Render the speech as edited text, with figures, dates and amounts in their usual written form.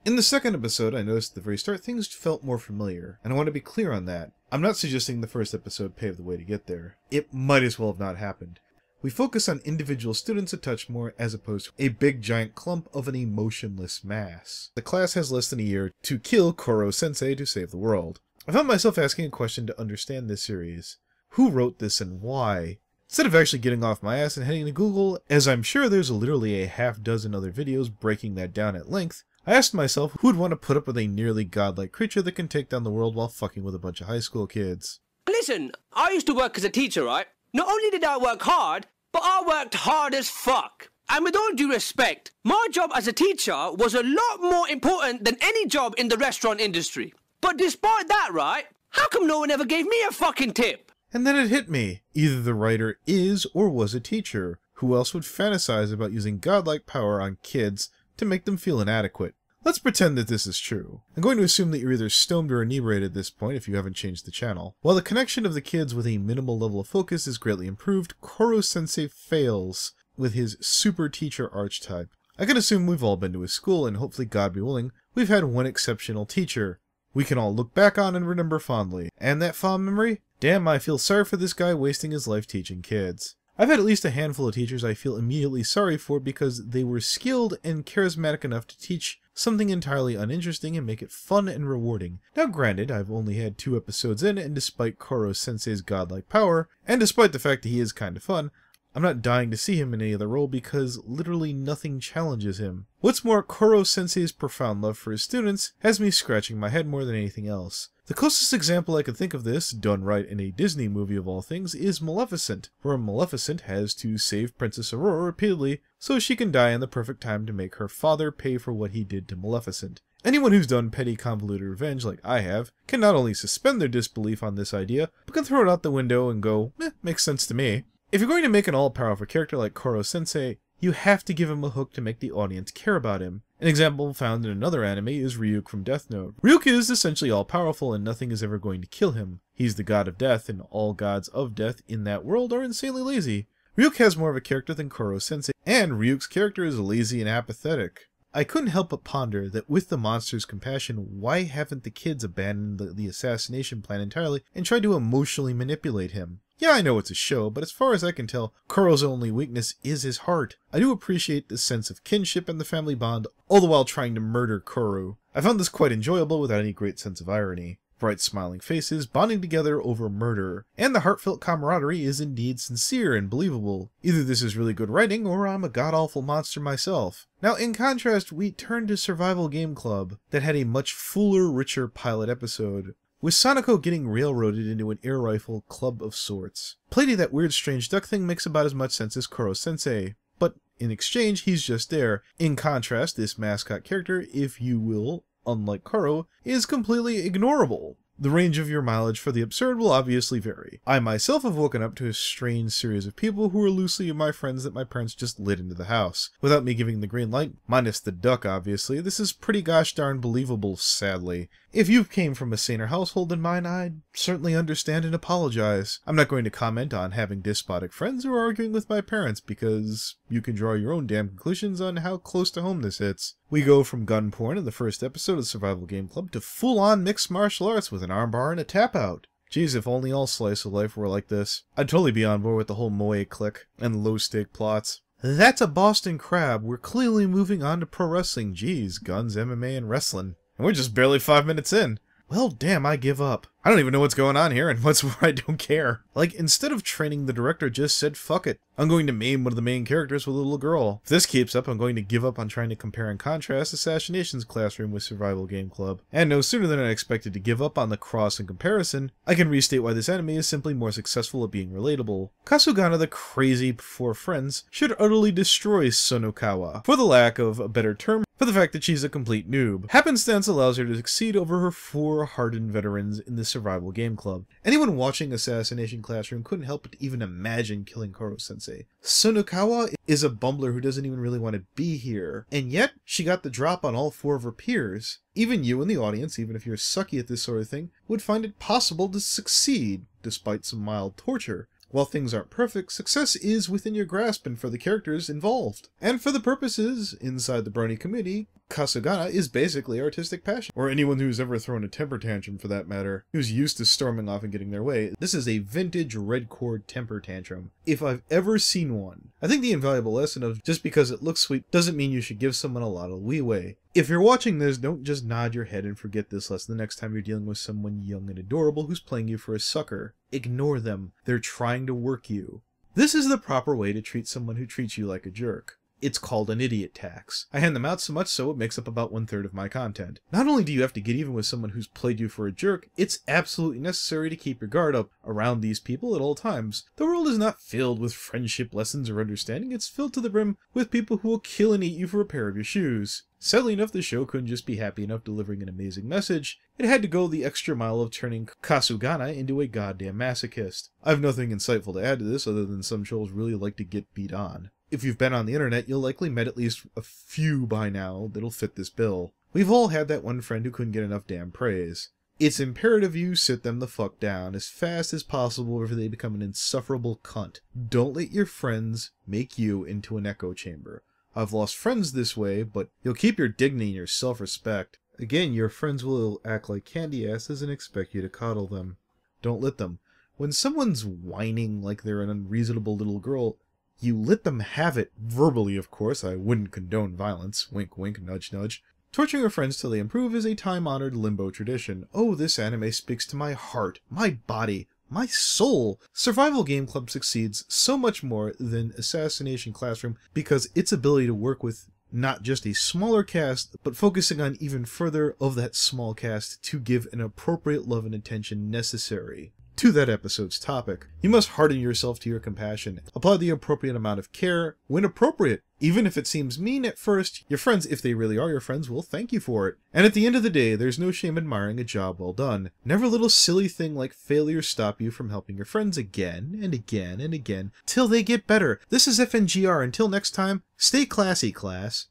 In the second episode, I noticed at the very start things felt more familiar, and I want to be clear on that. I'm not suggesting the first episode paved the way to get there. It might as well have not happened. We focus on individual students a touch more as opposed to a big giant clump of an emotionless mass. The class has less than a year to kill Koro-sensei to save the world. I found myself asking a question to understand this series. Who wrote this and why? Instead of actually getting off my ass and heading to Google, as I'm sure there's literally a half dozen other videos breaking that down at length, I asked myself who would want to put up with a nearly godlike creature that can take down the world while fucking with a bunch of high school kids. Listen, I used to work as a teacher, right? Not only did I work hard, but I worked hard as fuck. And with all due respect, my job as a teacher was a lot more important than any job in the restaurant industry. But despite that, right, how come no one ever gave me a fucking tip? And then it hit me. Either the writer is or was a teacher. Who else would fantasize about using godlike power on kids to make them feel inadequate? Let's pretend that this is true. I'm going to assume that you're either stoned or inebriated at this point if you haven't changed the channel. While the connection of the kids with a minimal level of focus is greatly improved, Koro-sensei fails with his super teacher archetype. I can assume we've all been to a school, and hopefully, God be willing, we've had one exceptional teacher we can all look back on and remember fondly. And that fond memory? Damn, I feel sorry for this guy wasting his life teaching kids. I've had at least a handful of teachers I feel immediately sorry for because they were skilled and charismatic enough to teach something entirely uninteresting and make it fun and rewarding. Now granted, I've only had 2 episodes in, and despite Koro-sensei's godlike power, and despite the fact that he is kinda fun, I'm not dying to see him in any other role because literally nothing challenges him. What's more, Koro-sensei's profound love for his students has me scratching my head more than anything else. The closest example I could think of this, done right in a Disney movie of all things, is Maleficent, where Maleficent has to save Princess Aurora repeatedly so she can die in the perfect time to make her father pay for what he did to Maleficent. Anyone who's done petty convoluted revenge like I have can not only suspend their disbelief on this idea, but can throw it out the window and go, makes sense to me. If you're going to make an all-powerful character like Koro-sensei, you have to give him a hook to make the audience care about him. An example found in another anime is Ryuk from Death Note. Ryuk is essentially all-powerful and nothing is ever going to kill him. He's the god of death, and all gods of death in that world are insanely lazy. Ryuk has more of a character than Koro-sensei, and Ryuk's character is lazy and apathetic. I couldn't help but ponder that with the monster's compassion, why haven't the kids abandoned the assassination plan entirely and tried to emotionally manipulate him? Yeah, I know it's a show, but as far as I can tell, Kuro's only weakness is his heart. I do appreciate the sense of kinship and the family bond, all the while trying to murder Koro. I found this quite enjoyable without any great sense of irony. Bright smiling faces bonding together over murder, and the heartfelt camaraderie is indeed sincere and believable. Either this is really good writing, or I'm a god-awful monster myself. Now, in contrast, we turn to Survival Game Club, that had a much fuller, richer pilot episode, with Sanako getting railroaded into an air rifle club of sorts. Platy that weird strange duck thing makes about as much sense as Koro-sensei, but in exchange, he's just there. In contrast, this mascot character, if you will, unlike Koro, is completely ignorable. The range of your mileage for the absurd will obviously vary. I myself have woken up to a strange series of people who are loosely my friends that my parents just lit into the house. Without me giving the green light, minus the duck obviously, this is pretty gosh darn believable, sadly. If you came from a saner household than mine, I'd certainly understand and apologize. I'm not going to comment on having despotic friends or arguing with my parents because you can draw your own damn conclusions on how close to home this hits. We go from gun porn in the first episode of Survival Game Club to full-on mixed martial arts with an armbar and a tap-out. Geez, if only all slice of life were like this. I'd totally be on board with the whole moe clique and low-stake plots. That's a Boston Crab. We're clearly moving on to pro wrestling. Geez, guns, MMA, and wrestling. And we're just barely 5 minutes in. Well, damn, I give up. I don't even know what's going on here and what's where I don't care. Like, instead of training, the director just said, fuck it. I'm going to maim one of the main characters with a little girl. If this keeps up, I'm going to give up on trying to compare and contrast Assination's Class Room with Survival Game Club. And no sooner than I expected to give up on the cross and comparison, I can restate why this anime is simply more successful at being relatable. Kasugana the crazy four friends should utterly destroy Sonokawa, for the lack of a better term, for the fact that she's a complete noob. Happenstance allows her to succeed over her 4 hardened veterans in the Survival Game Club. Anyone watching Assassination Class Room couldn't help but even imagine killing Koro-sensei. Sonokawa is a bumbler who doesn't even really want to be here, and yet she got the drop on all 4 of her peers. Even you in the audience, even if you're sucky at this sort of thing, would find it possible to succeed, despite some mild torture. While things aren't perfect, success is within your grasp and for the characters involved. And for the purposes, inside the Brony community, Kasugana is basically artistic passion, or anyone who's ever thrown a temper tantrum for that matter, who's used to storming off and getting their way. This is a vintage red cord temper tantrum, if I've ever seen one. I think the invaluable lesson of just because it looks sweet doesn't mean you should give someone a lot of leeway. If you're watching this, don't just nod your head and forget this lesson the next time you're dealing with someone young and adorable who's playing you for a sucker. Ignore them. They're trying to work you. This is the proper way to treat someone who treats you like a jerk. It's called an idiot tax. I hand them out so much so it makes up about 1/3 of my content. Not only do you have to get even with someone who's played you for a jerk, it's absolutely necessary to keep your guard up around these people at all times. The world is not filled with friendship lessons or understanding, it's filled to the brim with people who will kill and eat you for a pair of your shoes. Sadly enough, the show couldn't just be happy enough delivering an amazing message. It had to go the extra mile of turning Kasugana into a goddamn masochist. I have nothing insightful to add to this other than some trolls really like to get beat on. If you've been on the internet, you'll likely met at least a few by now that'll fit this bill. We've all had that one friend who couldn't get enough damn praise. It's imperative you sit them the fuck down as fast as possible before they become an insufferable cunt. Don't let your friends make you into an echo chamber. I've lost friends this way, but you'll keep your dignity and your self-respect. Again, your friends will act like candy asses and expect you to coddle them. Don't let them. When someone's whining like they're an unreasonable little girl, you let them have it, verbally of course. I wouldn't condone violence. Wink wink, nudge nudge. Torturing your friends till they improve is a time-honored limbo tradition. Oh, this anime speaks to my heart, my body, my soul. Survival Game Club succeeds so much more than Assassination Class Room because its ability to work with not just a smaller cast, but focusing on even further of that small cast to give an appropriate love and attention necessary to that episode's topic. You must harden yourself to your compassion. Apply the appropriate amount of care when appropriate. Even if it seems mean at first, your friends, if they really are your friends, will thank you for it. And at the end of the day, there's no shame admiring a job well done. Never a little silly thing like failure stop you from helping your friends again and again and again till they get better. This is FNGR. Until next time, stay classy, class.